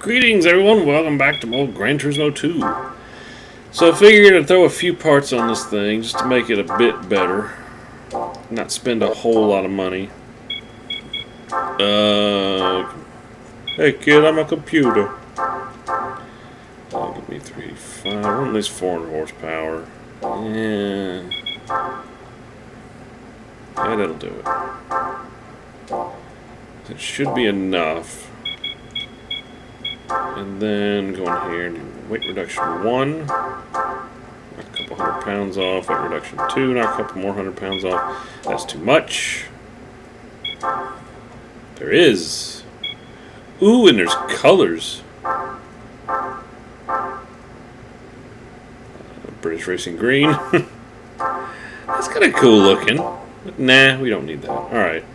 Greetings everyone, welcome back to more Gran Turismo 2. So I figured I'd throw a few parts on this thing just to make it a bit better. Not spend a whole lot of money. Hey kid, I'm a computer. Give me 385, at least 400 horsepower. Yeah, that'll do it. It should be enough. And then go in here and do weight reduction 1. Knock a couple 100 pounds off. Weight reduction 2. Knock a couple more 100 pounds off. That's too much. There is. Ooh, and there's colors. British Racing Green. That's kind of cool looking. But nah, we don't need that. Alright.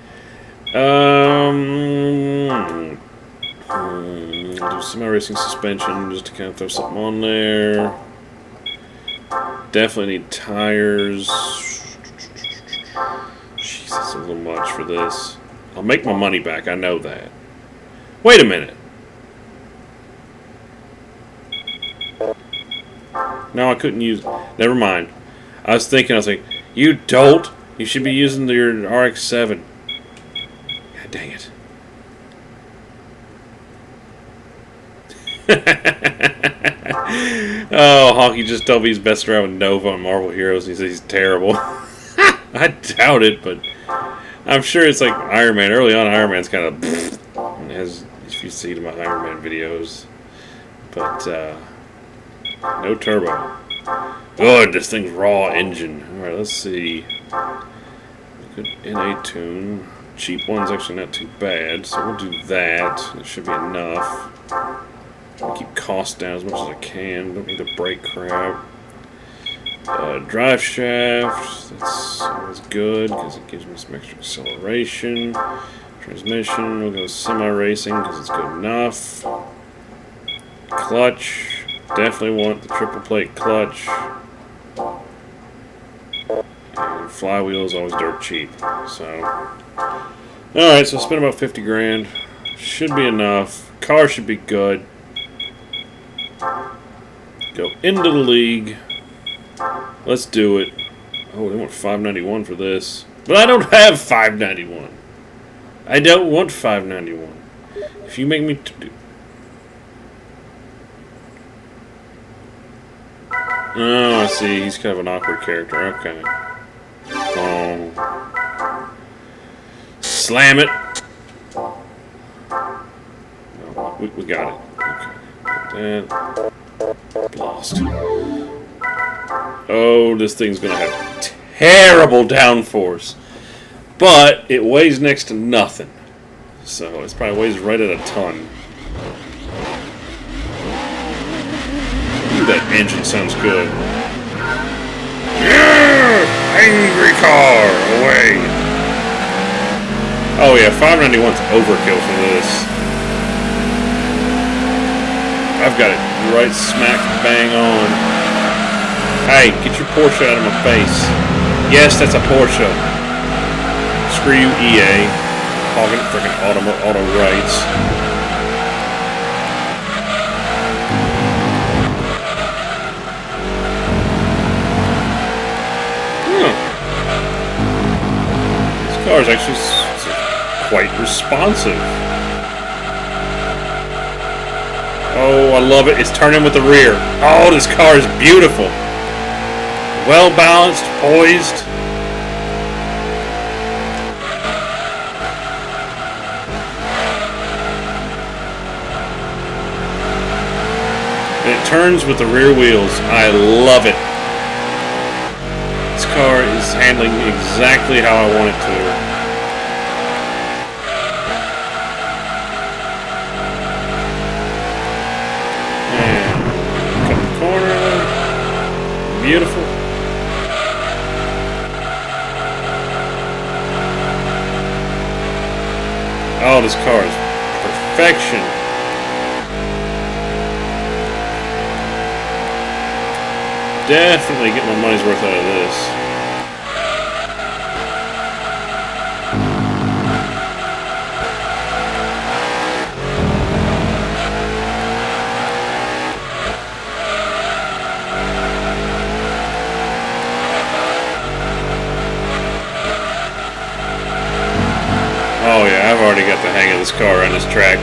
I'll do semi-racing suspension just to kind of throw something on there. Definitely need tires. Jeez, that's a little much for this. I'll make my money back, I know that. Wait a minute. No, I couldn't use... Never mind. I was like, you dolt! You should be using your RX-7. God dang it. Oh, Honky just told me he's best around with Nova on Marvel Heroes and he says he's terrible. I doubt it, but I'm sure it's like Iron Man. Early on, Iron Man's kind of has, if you see my Iron Man videos, but no turbo. Good, this thing's raw engine. Alright, let's see. Good NA tune. Cheap one's actually not too bad, so we'll do that. It should be enough. Keep costs down as much as I can. Don't need the brake crap. Drive shaft. That's always good because it gives me some extra acceleration. Transmission. We'll go semi-racing because it's good enough. Clutch. Definitely want the triple plate clutch. And flywheel is always dirt cheap. So, alright, so spend about 50 grand. Should be enough. Car should be good. Go into the league. Let's do it. Oh, they want 591 for this. But I don't have 591. I don't want 591. If you make me do... Oh, I see. He's kind of an awkward character. Okay. Oh. Slam it. Oh, we got it. Okay. That. Lost. Oh, this thing's gonna have terrible downforce. But it weighs next to nothing. So it probably weighs right at a ton. Ooh, that engine sounds good. Yeah! Angry car! Away! Oh yeah, 591's overkill for this. I've got it right smack bang on. Hey, get your Porsche out of my face. Yes, that's a Porsche. Screw you, EA. Hogging freaking auto rights. This car is actually quite responsive. Oh, I love it. It's turning with the rear. Oh, this car is beautiful. Well balanced, poised. And it turns with the rear wheels. I love it. This car is handling exactly how I want it to. Beautiful. Oh, this car is perfection. Definitely get my money's worth out of this. car on this track.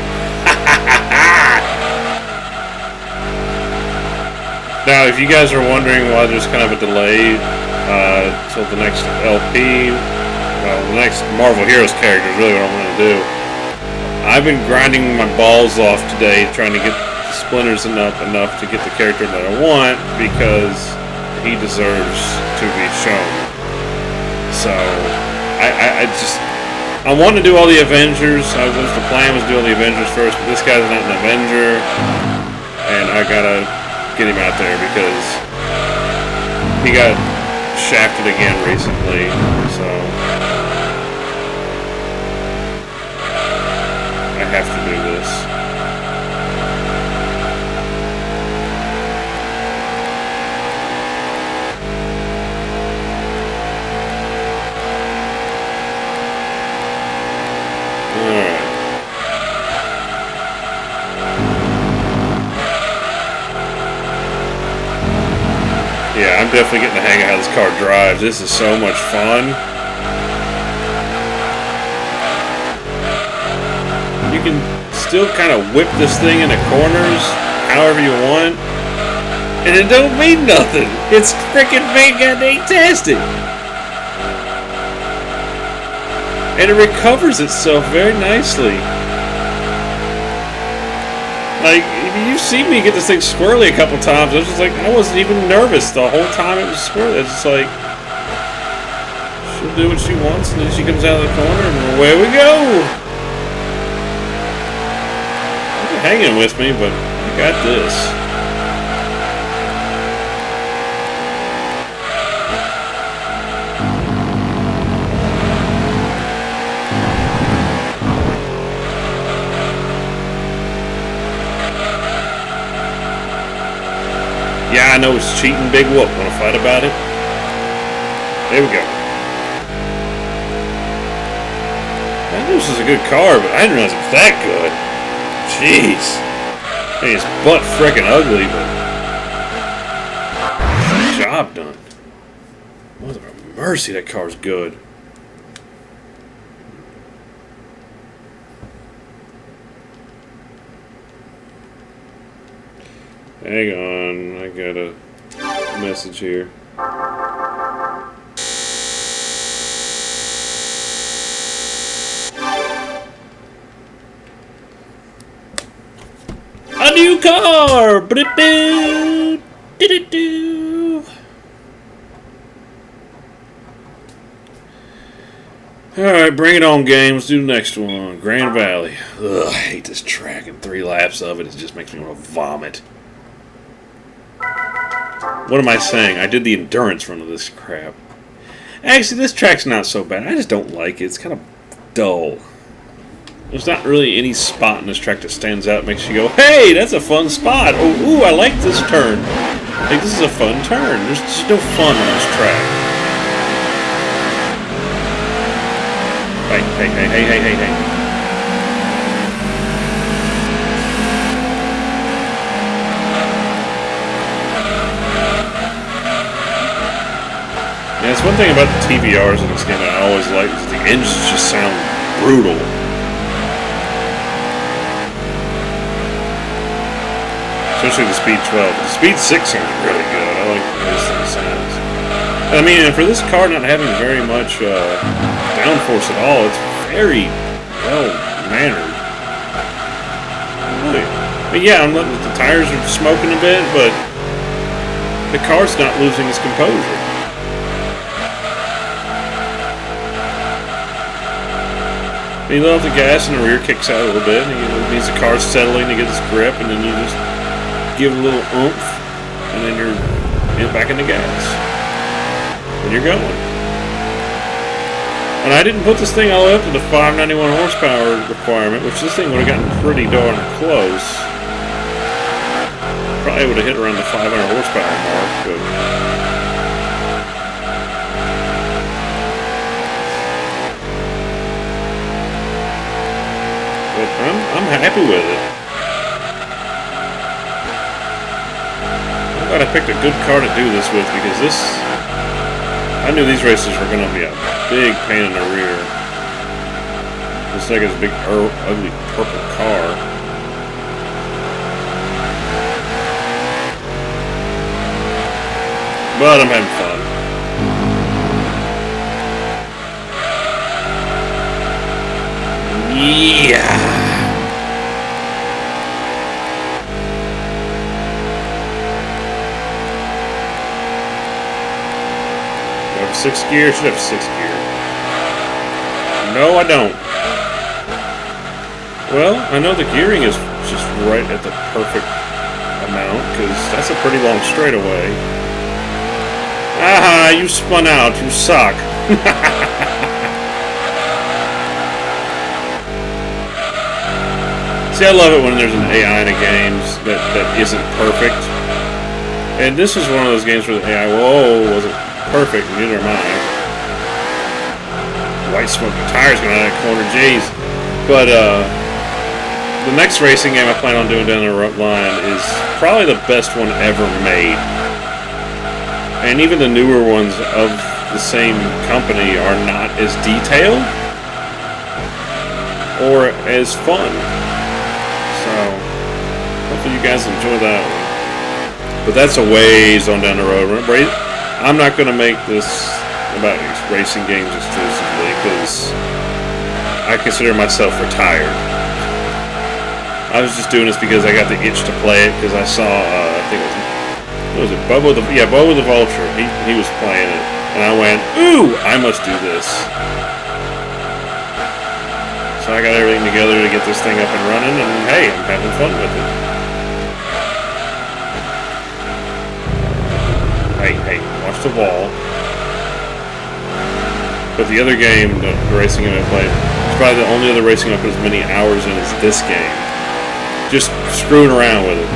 Now, if you guys are wondering why there's kind of a delay till the next LP, well, the next Marvel Heroes character is really what I'm going to do. I've been grinding my balls off today trying to get the splinters enough to get the character that I want because he deserves to be shown. So, I want to do all the Avengers. The plan was to do all the Avengers first, but this guy's not an Avenger, and I gotta get him out there because he got shafted again recently. So I have to do this. Yeah, I'm definitely getting the hang of how this car drives. This is so much fun. You can still kind of whip this thing into corners however you want. And it don't mean nothing. It's freaking fantastic. And it recovers itself very nicely. Like, you've seen me get this thing squirrely a couple times. I was just like, I wasn't even nervous the whole time it was squirrely. It's just like, she'll do what she wants, and then she comes out of the corner, and away we go. You're hanging with me, but I got this. Yeah, I know it's cheating, big whoop. Want to fight about it? There we go. I knew this was a good car, but I didn't realize it was that good. Jeez. I mean, it's butt frickin' ugly, but job done. Mother of mercy, that car's good. Hang on, I got a message here. A new car! Alright, bring it on, game. Let's do the next one. Grand Valley. Ugh, I hate this track, and 3 laps of it just makes me want to vomit. What am I saying? I did the endurance run of this crap. Actually, this track's not so bad. I just don't like it. It's kind of dull. There's not really any spot in this track that stands out and makes you go, hey, that's a fun spot. Oh, ooh, I like this turn. I think this is a fun turn. There's just no fun on this track. Hey. Yeah, it's one thing about the TVRs in this game that I always like is that the engines just sound brutal. Especially the Speed 12. The Speed 6 sounds really good. I like the way this thing sounds. I mean, for this car not having very much downforce at all, it's very well mannered. Really. But yeah, the tires are smoking a bit, but the car's not losing its composure. You let off the gas and the rear kicks out a little bit, and it means the car's settling to get its grip, and then you just give it a little oomph, and then you're back in the gas. And you're going. And I didn't put this thing all the way up to the 591 horsepower requirement, which this thing would have gotten pretty darn close. Probably would have hit around the 500 horsepower mark, but I'm happy with it. I'm glad I picked a good car to do this with because I knew these races were going to be a big pain in the rear. Looks like it's a big, ugly purple car. But I'm having fun. Yeah. Do I have 6th gear? Should have 6th gear. No, I don't. Well, I know the gearing is just right at the perfect amount because that's a pretty long straightaway. Aha, you spun out. You suck. See, I love it when there's an AI in a game that isn't perfect. And this is one of those games where the AI, whoa, wasn't perfect, neither am I. White smoke tires going out of that corner, jeez. But, the next racing game I plan on doing down the line is probably the best one ever made. And even the newer ones of the same company are not as detailed or as fun. So, hopefully you guys enjoy that one. But that's a ways on down the road. I'm not going to make this about racing games exclusively because I consider myself retired. I was just doing this because I got the itch to play it because I saw, I think it was, what was it, Bubba the Vulture. He was playing it. And I went, ooh, I must do this. So I got everything together to get this thing up and running, and hey, I'm having fun with it. Hey, watch the wall. But the other game, the racing game I played, it's probably the only other racing I put as many hours in as this game. Just screwing around with it.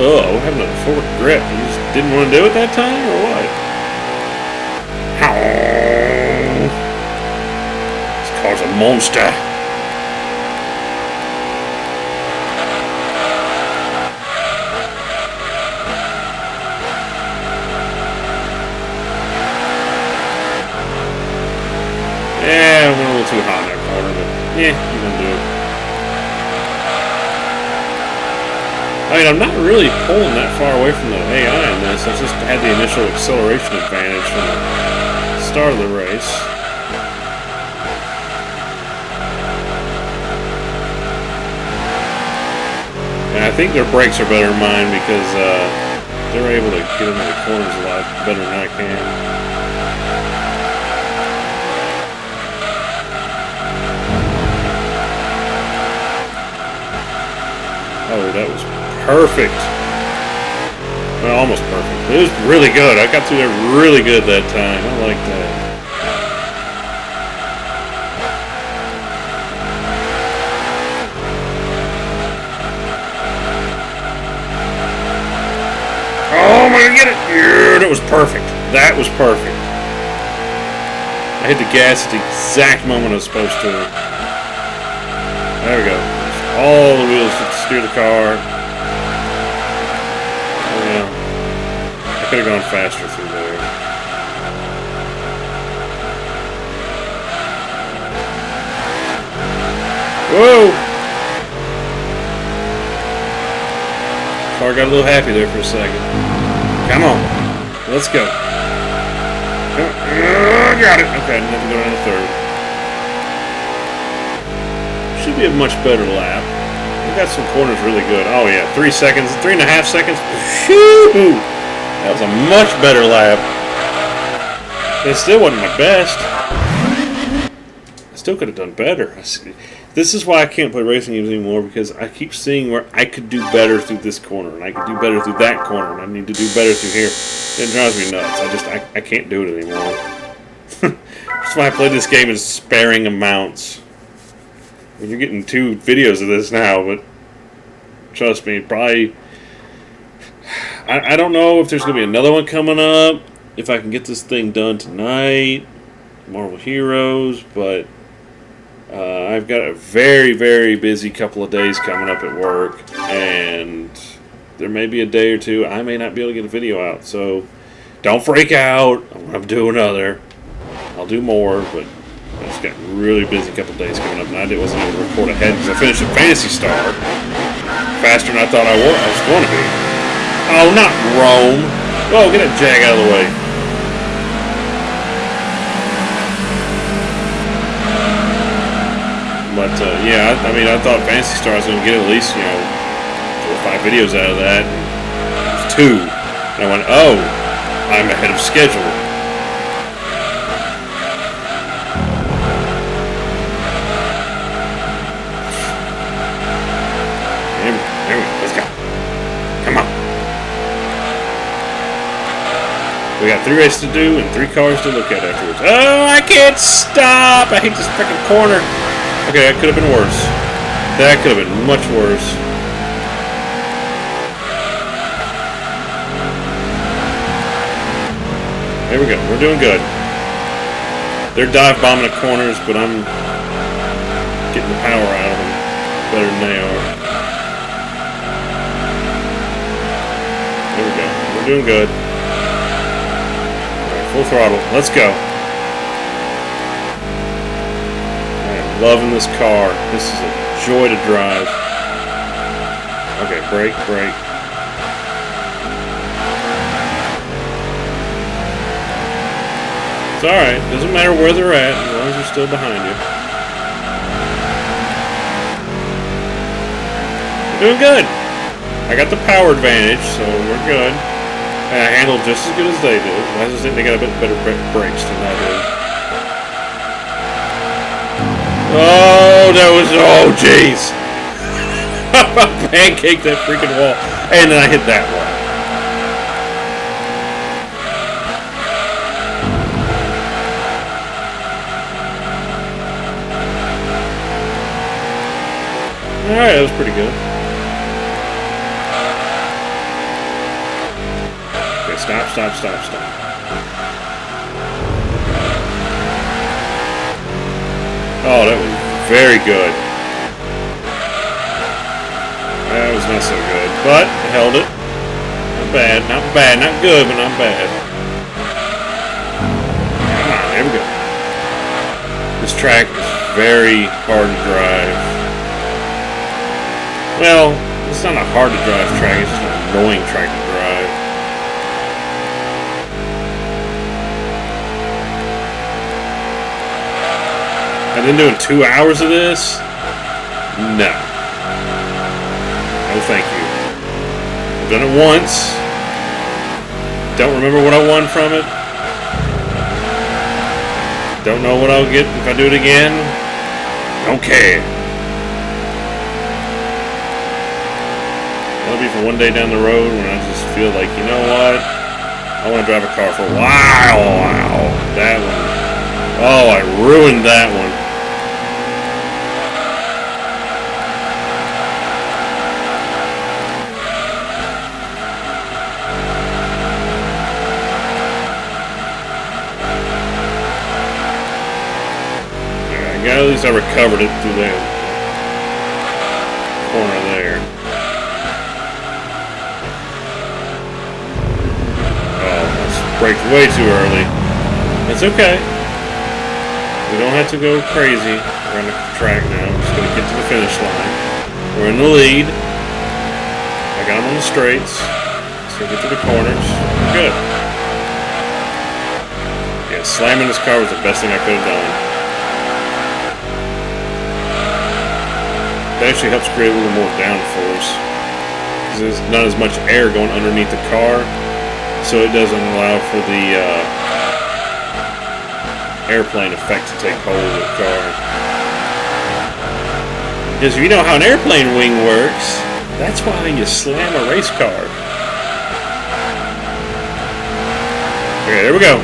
Oh, what happened to the forward grip? You just didn't want to do it that time, or what? This car's a monster. Yeah, I went a little too hot in that corner, but yeah, you can do it. I mean, I'm not really pulling that far away from the AI in this. I just had the initial acceleration advantage from the start of the race. And I think their brakes are better than mine because they're able to get into the corners a lot better than I can. Oh, that was perfect. Well, almost perfect. It was really good. I got through there really good that time. I like that. Oh, I'm gonna get it. Yeah, that was perfect. That was perfect. I hit the gas at the exact moment I was supposed to. There we go. All the wheels to steer the car. Oh, yeah. I could have gone faster through there. Whoa! Car got a little happy there for a second. Come on. Let's go. Got it. Okay, I didn't have to go down the third. Should be a much better lap. We got some corners really good. Oh yeah, 3 seconds, 3.5 seconds. Shoo! That was a much better lap. It still wasn't my best. I still could have done better. This is why I can't play racing games anymore because I keep seeing where I could do better through this corner and I could do better through that corner and I need to do better through here. It drives me nuts. I can't do it anymore. That's why I play this game in sparing amounts. You're getting 2 videos of this now, but trust me, probably. I don't know if there's going to be another one coming up. If I can get this thing done tonight, Marvel Heroes, but I've got a very, very busy couple of days coming up at work, and there may be a day or two I may not be able to get a video out. So don't freak out. I'm going to do another. I'll do more, but I just got really busy a couple days coming up, and I wasn't able to record ahead because I finished a Phantasy Star faster than I thought I was going to be. Oh, not Rome! Oh, get that Jag out of the way. But yeah, I mean, I thought Phantasy Star was going to get at least 4 or 5 videos out of that. It was 2, and I went, oh, I'm ahead of schedule. Let's go. Come on. We got 3 races to do and 3 cars to look at afterwards. Oh, I can't stop! I hate this freaking corner. Okay, that could have been worse. That could have been much worse. There we go. We're doing good. They're dive bombing the corners, but I'm getting the power out of them better than they are. There we go. We're doing good. All right, full throttle. Let's go. Loving this car. This is a joy to drive. Okay, brake, brake. It's alright. Doesn't matter where they're at as long as they're still behind you. We're doing good. I got the power advantage, so we're good. And I handled just as good as they do. I just think they got a bit better brakes than I do. Oh, that was, oh, jeez. I pancaked that freaking wall. And then I hit that wall. Alright, that was pretty good. Okay, stop, stop, stop, stop. Oh, that was very good. That was not so good, but I held it. Not bad, not bad, not good, but not bad. Come on, there we go. This track is very hard to drive. Well, it's not a hard to drive track, it's just an annoying track to drive. I've been doing 2 hours of this? No. No, thank you. I've done it once. Don't remember what I won from it. Don't know what I'll get if I do it again. Don't care. That'll be for one day down the road when I just feel like, you know what? I want to drive a car for a while. Wow. That one. Oh, I ruined that one. At least I recovered it through that corner there. Oh, I braked way too early. It's okay. We don't have to go crazy around the track now. We're just going to get to the finish line. We're in the lead. I got them on the straights. So get to the corners. We're good. Yeah, slamming this car was the best thing I could have done. It actually helps create a little more downforce because there's not as much air going underneath the car, so it doesn't allow for the airplane effect to take hold of the car. Because if you know how an airplane wing works, that's why you slam a race car. Okay, there we go.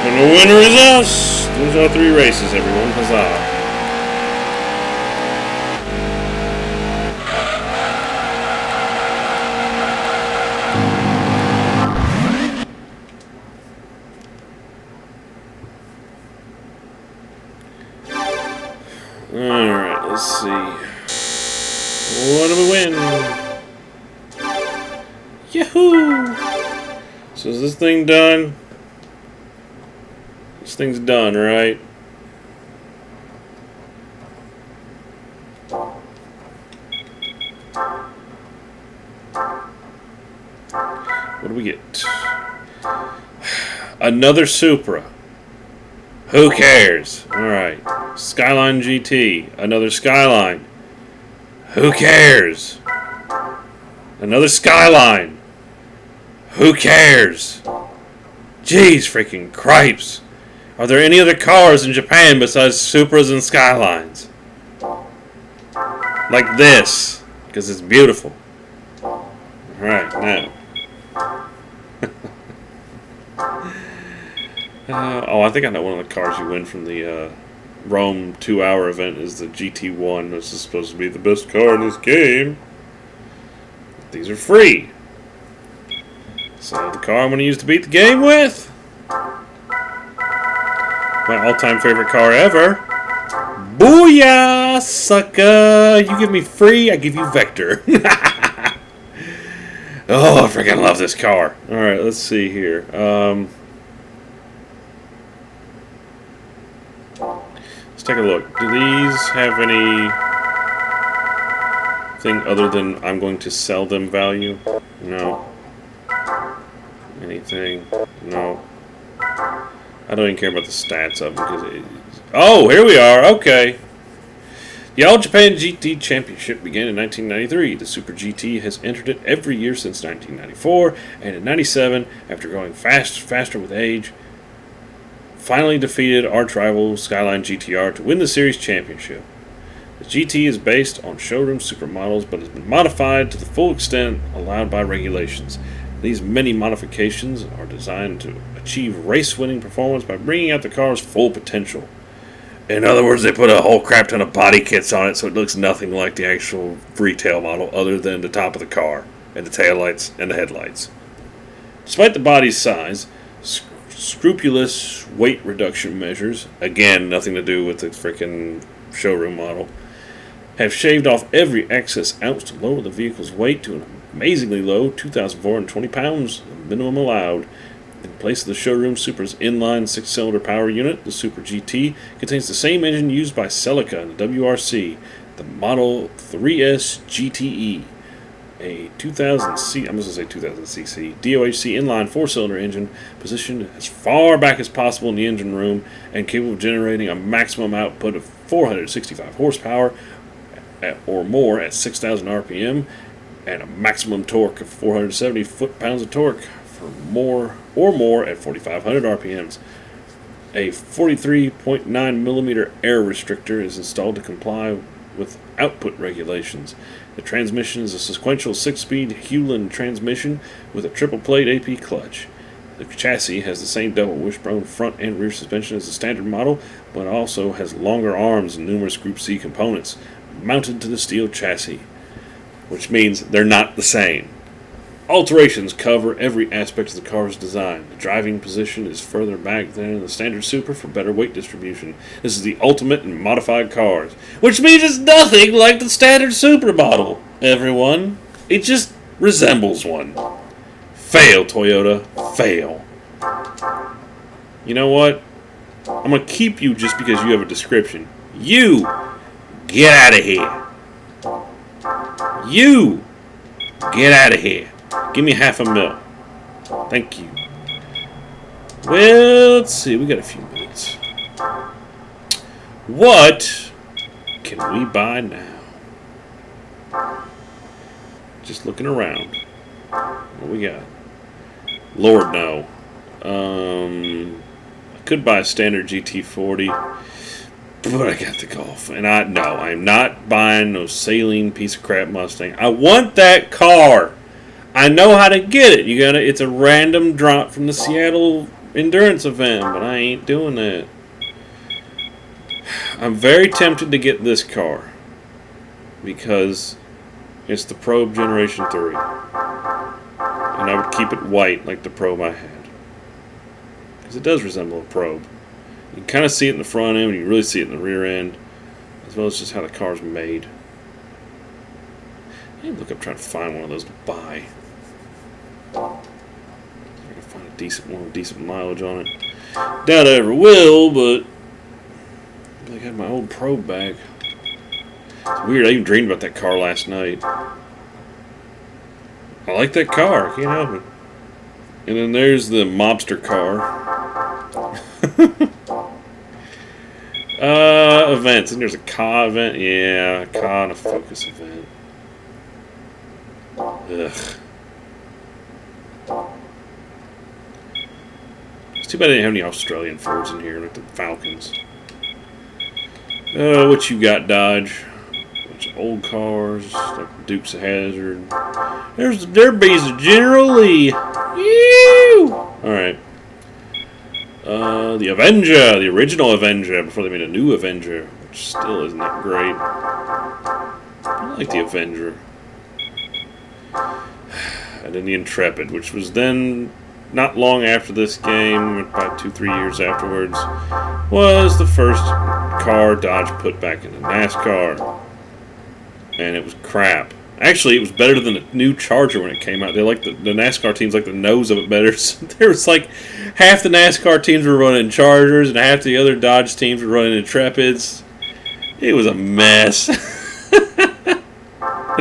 And the winner is us. Those are 3 races, everyone. Huzzah. Alright, let's see. What do we win? Yahoo! So is this thing done? thing's done, right? What do we get? Another Supra. Who cares? Alright. Skyline GT. Another Skyline. Who cares? Another Skyline. Who cares? Jeez freaking cripes. Are there any other cars in Japan besides Supras and Skylines? Like this. Because it's beautiful. Alright, now. Oh, I think I know one of the cars you win from the Rome 2-hour event is the GT1. This is supposed to be the best car in this game. These are free. So the car I'm going to use to beat the game with. My all-time favorite car ever. Booyah, sucker! You give me free, I give you Vector. Oh, I freaking love this car. Alright, let's see here. Let's take a look. Do these have any thing other than I'm going to sell them value? No. Anything? No. I don't even care about the stats of them. Oh, here we are. Okay. The All Japan GT Championship began in 1993. The Super GT has entered it every year since 1994, and in 97, after growing faster with age, finally defeated arch rival Skyline GTR to win the series championship. The GT is based on showroom supermodels, but has been modified to the full extent allowed by regulations. These many modifications are designed to achieve race-winning performance by bringing out the car's full potential. In other words, they put a whole crap ton of body kits on it so it looks nothing like the actual retail model other than the top of the car and the taillights and the headlights. Despite the body's size, scrupulous weight reduction measures, again, nothing to do with the freaking showroom model, have shaved off every excess ounce to lower the vehicle's weight to an amazingly low 2,420 pounds, the minimum allowed. In place of the showroom Supra's inline 6-cylinder power unit, the Super GT contains the same engine used by Celica in the WRC, the Model 3S GTE, a 2000cc DOHC inline 4-cylinder engine positioned as far back as possible in the engine room and capable of generating a maximum output of 465 horsepower or more at 6,000 RPM and a maximum torque of 470 foot-pounds of torque for more at 4,500 RPMs. A 43.9 millimeter air restrictor is installed to comply with output regulations. The transmission is a sequential 6-speed Hewland transmission with a triple plate AP clutch. The chassis has the same double wishbone front and rear suspension as the standard model, but also has longer arms and numerous Group C components mounted to the steel chassis, which means they're not the same. Alterations cover every aspect of the car's design. The driving position is further back than in the standard Super for better weight distribution. This is the ultimate in modified cars, which means it's nothing like the standard Super model, everyone. It just resembles one. Fail, Toyota. Fail. You know what? I'm going to keep you just because you have a description. You! Get out of here. You! Get out of here. Give me $500,000. Thank you. Well, let's see. We got a few minutes. What can we buy now? Just looking around. What we got? Lord, no. I could buy a standard GT40, but I got the Golf. And I'm not buying no saline piece of crap Mustang. I want that car. I know how to get it. It's a random drop from the Seattle endurance event, but I ain't doing that. I'm very tempted to get this car because it's the Probe Generation 3. And I would keep it white like the Probe I had. Because it does resemble a Probe. You can kind of see it in the front end, and you really see it in the rear end, as well as just how the car's made. Hey, look, I'm trying to find one of those to buy. I can find a decent one with decent mileage on it. Doubt I ever will, but I got my old Probe back. It's weird. I even dreamed about that car last night. I like that car. I can't help it. And then there's the mobster car. Events. And there's a car event. Yeah, a car and a Focus event. Ugh. It's too bad they didn't have any Australian Fords in here, like the Falcons. What you got, Dodge? A bunch of old cars, like Dukes of Hazzard. There's the Derbies of General Lee. Ew! Alright. The Avenger, the original Avenger, before they made a new Avenger, which still isn't that great. I like the Avenger. And then the Intrepid, which was then, not long after this game, about 2-3 years afterwards, was the first car Dodge put back into NASCAR. And it was crap. Actually, it was better than the new Charger when it came out. They like the NASCAR teams like the nose of it better. So there was like half the NASCAR teams were running Chargers and half the other Dodge teams were running Intrepids. It was a mess. And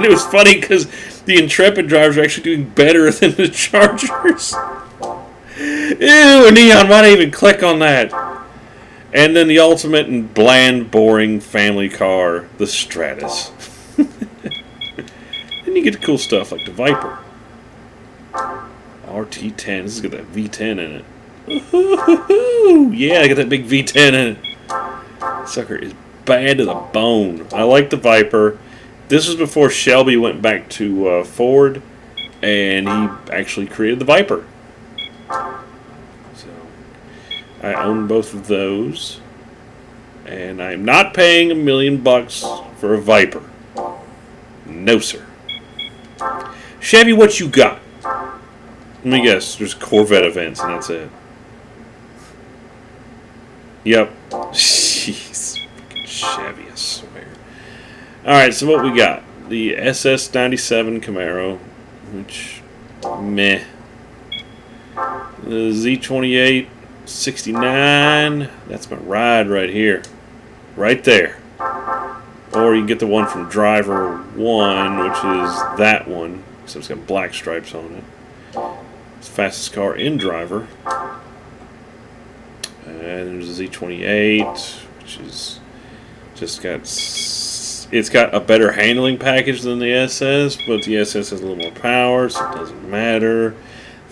it was funny because the Intrepid drivers were actually doing better than the Chargers. Ew, Neon, why did I even click on that? And then the ultimate and bland, boring family car, the Stratus. Then you get the cool stuff like the Viper. RT10. This has got that V10 in it. Ooh, yeah, I got that big V10 in it. Sucker is bad to the bone. I like the Viper. This was before Shelby went back to Ford, and he actually created the Viper. So I own both of those, and I'm not paying $1 million for a Viper. No, sir. Chevy, what you got? Let me guess. There's Corvette events, and that's it. Yep. Jeez. Fucking Chevy, I swear. Alright, so what we got? The SS97 Camaro, which, meh. The Z28 69. That's my ride right here. Right there. Or you can get the one from Driver 1, which is that one. So it's got black stripes on it. It's the fastest car in Driver. And there's a Z28, which is just got... It's got a better handling package than the SS, but the SS has a little more power, so it doesn't matter.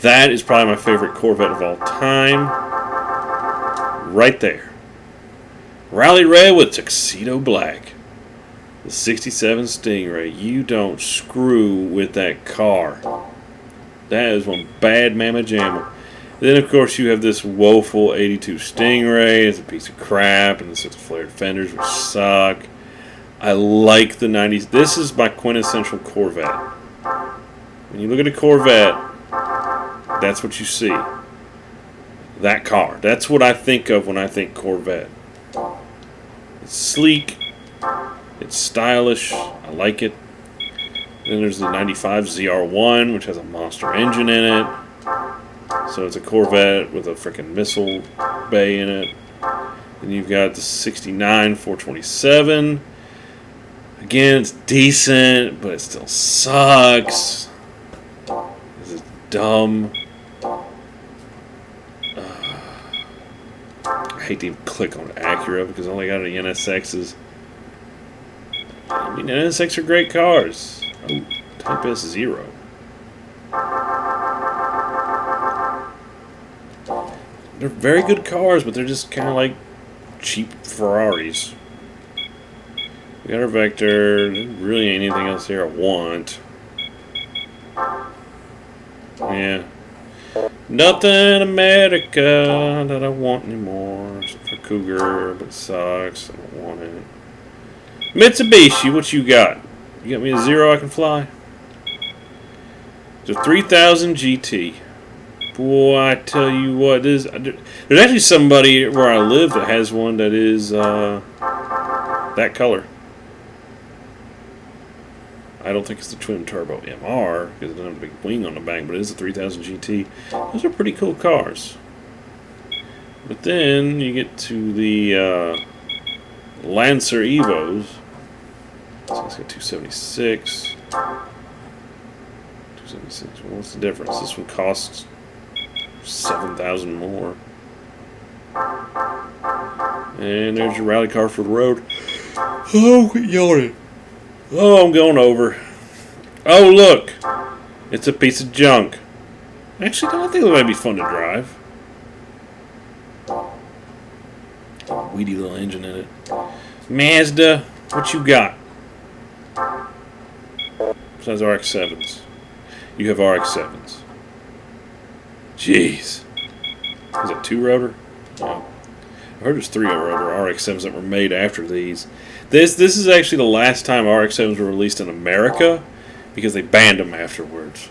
That is probably my favorite Corvette of all time. Right there. Rally Red with Tuxedo Black. The 67 Stingray. You don't screw with that car. That is one bad mamma jamma. Then, of course, you have this woeful 82 Stingray. It's a piece of crap, and it's got the flared fenders, which suck. I like the 90s. This is my quintessential Corvette. When you look at a Corvette, that's what you see. That car. That's what I think of when I think Corvette. It's sleek. It's stylish. I like it. Then there's the 95 ZR1, which has a monster engine in it. So it's a Corvette with a freaking missile bay in it. Then you've got the 69 427. Again, it's decent, but it still sucks. This is dumb. I hate to even click on Acura because all I got are the NSXs. I mean, NSX are great cars. Oh, Type S0. They're very good cars, but they're just kind of like cheap Ferraris. We got our Vector. There really ain't anything else here I want. Yeah. Nothing in America that I want anymore. Except for Cougar, but it sucks. I don't want it. Mitsubishi, what you got? You got me a Zero I can fly? It's a 3000 GT. Boy, I tell you what, there's actually somebody where I live that has one that is that color. I don't think it's the twin turbo MR because it doesn't have a big wing on the back, but it is a 3000 GT. Those are pretty cool cars. But then you get to the Lancer Evos. So it's got 276. 276. Well, what's the difference? This one costs 7,000 more. And there's your rally car for the road. Oh, quit yawning. Oh, I'm going over. Oh, look. It's a piece of junk. Actually, no, I think it might be fun to drive. Weedy little engine in it. Mazda, what you got? Besides RX-7s. You have RX-7s. Jeez. Is it 2-rotor? No. I heard there's 3-rotor RX-7s that were made after these. This is actually the last time RX-7s were released in America because they banned them afterwards.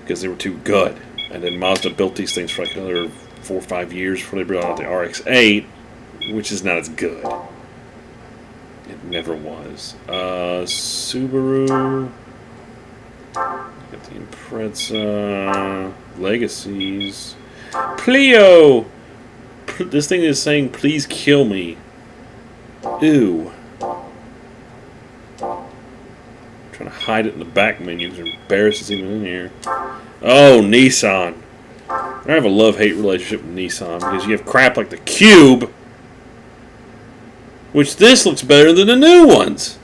Because they were too good. And then Mazda built these things for like another 4 or 5 years before they brought out the RX-8, which is not as good. It never was. Subaru. Got the Impreza. Legacies. Plio! This thing is saying, please kill me. Ew. Trying to hide it in the back menu because they're embarrassed it's even in here. Oh, Nissan. I have a love-hate relationship with Nissan because you have crap like the Cube, which this looks better than the new ones.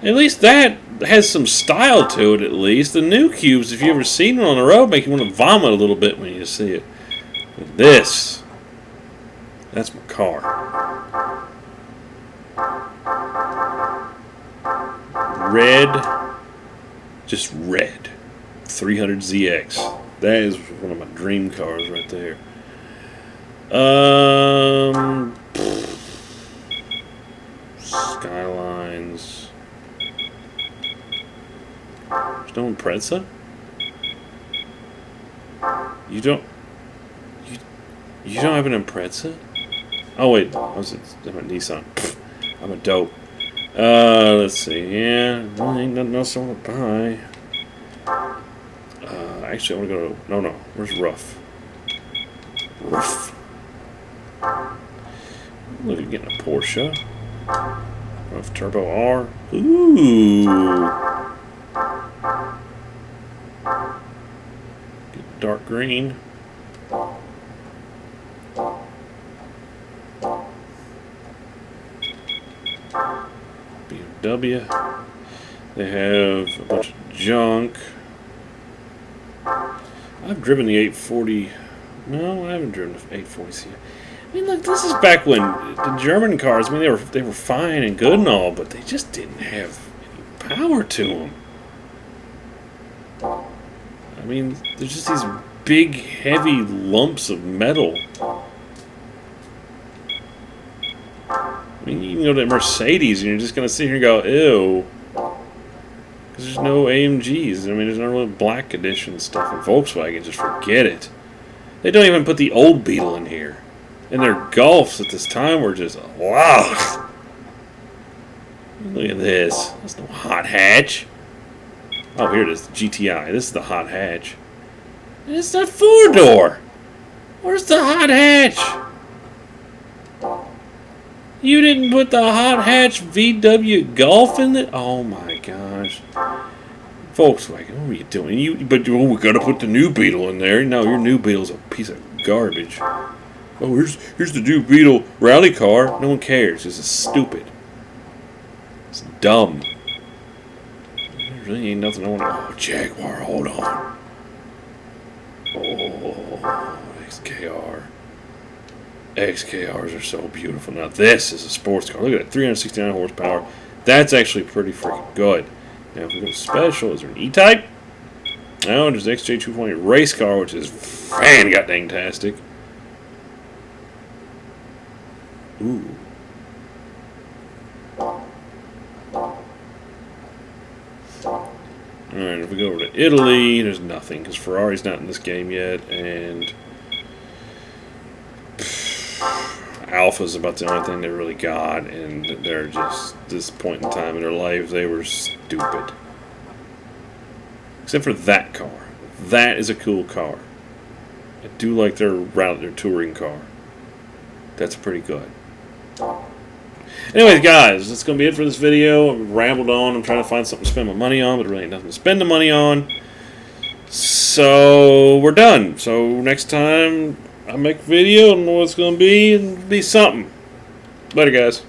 At least that has some style to it, at least. The new Cubes, if you've ever seen one on the road, make you want to vomit a little bit when you see it. But this, that's my car. Red, just red. 300ZX. That is one of my dream cars right there. Skylines. There's no Impreza? You don't have an Impreza? Oh wait, I'm a Nissan. I'm a dope. Let's see. Yeah, well, ain't nothing else I want to buy. Actually, I want to go to... No. Where's Rough? Rough. Look at getting a Porsche. Rough Turbo R. Ooh. Get dark green. BMW. They have a bunch of junk. I've driven the 840. No, I haven't driven the 840. I mean, look, this is back when the German cars. I mean, they were fine and good and all, but they just didn't have any power to them. I mean, there's just these big, heavy lumps of metal. I mean, you can go to a Mercedes and you're just going to sit here and go, ew. Because there's no AMGs. I mean, there's no really black edition stuff. And Volkswagen, just forget it. They don't even put the old Beetle in here. And their Golfs at this time were just, wow. Look at this. That's no hot hatch. Oh, here it is, the GTI. This is the hot hatch. It's the 4-door. Where's the hot hatch? You didn't put the hot hatch VW Golf in it? Oh my gosh. Volkswagen, what were you doing? But we gotta put the new Beetle in there. No, your new Beetle's a piece of garbage. Oh, here's the new Beetle rally car. No one cares. This is stupid. It's dumb. There really ain't nothing I want to... Oh, Jaguar, hold on. Oh, XKR. XKRs are so beautiful. Now this is a sports car. Look at that, 369 horsepower. That's actually pretty freaking good. Now if we go to special, is there an E-Type? No, there's the XJ220 race car, which is fan-god-dang-tastic. Ooh. Alright, if we go over to Italy, there's nothing, because Ferrari's not in this game yet, and Alpha's about the only thing they really got, and they're just, this point in time in their life, they were stupid. Except for that car. That is a cool car. I do like their touring car. That's pretty good. Anyways, guys, that's going to be it for this video. I've rambled on. I'm trying to find something to spend my money on, but there really ain't nothing to spend the money on. So, we're done. So, next time I make a video, I don't know what it's going to be. It'll be something. Later, guys.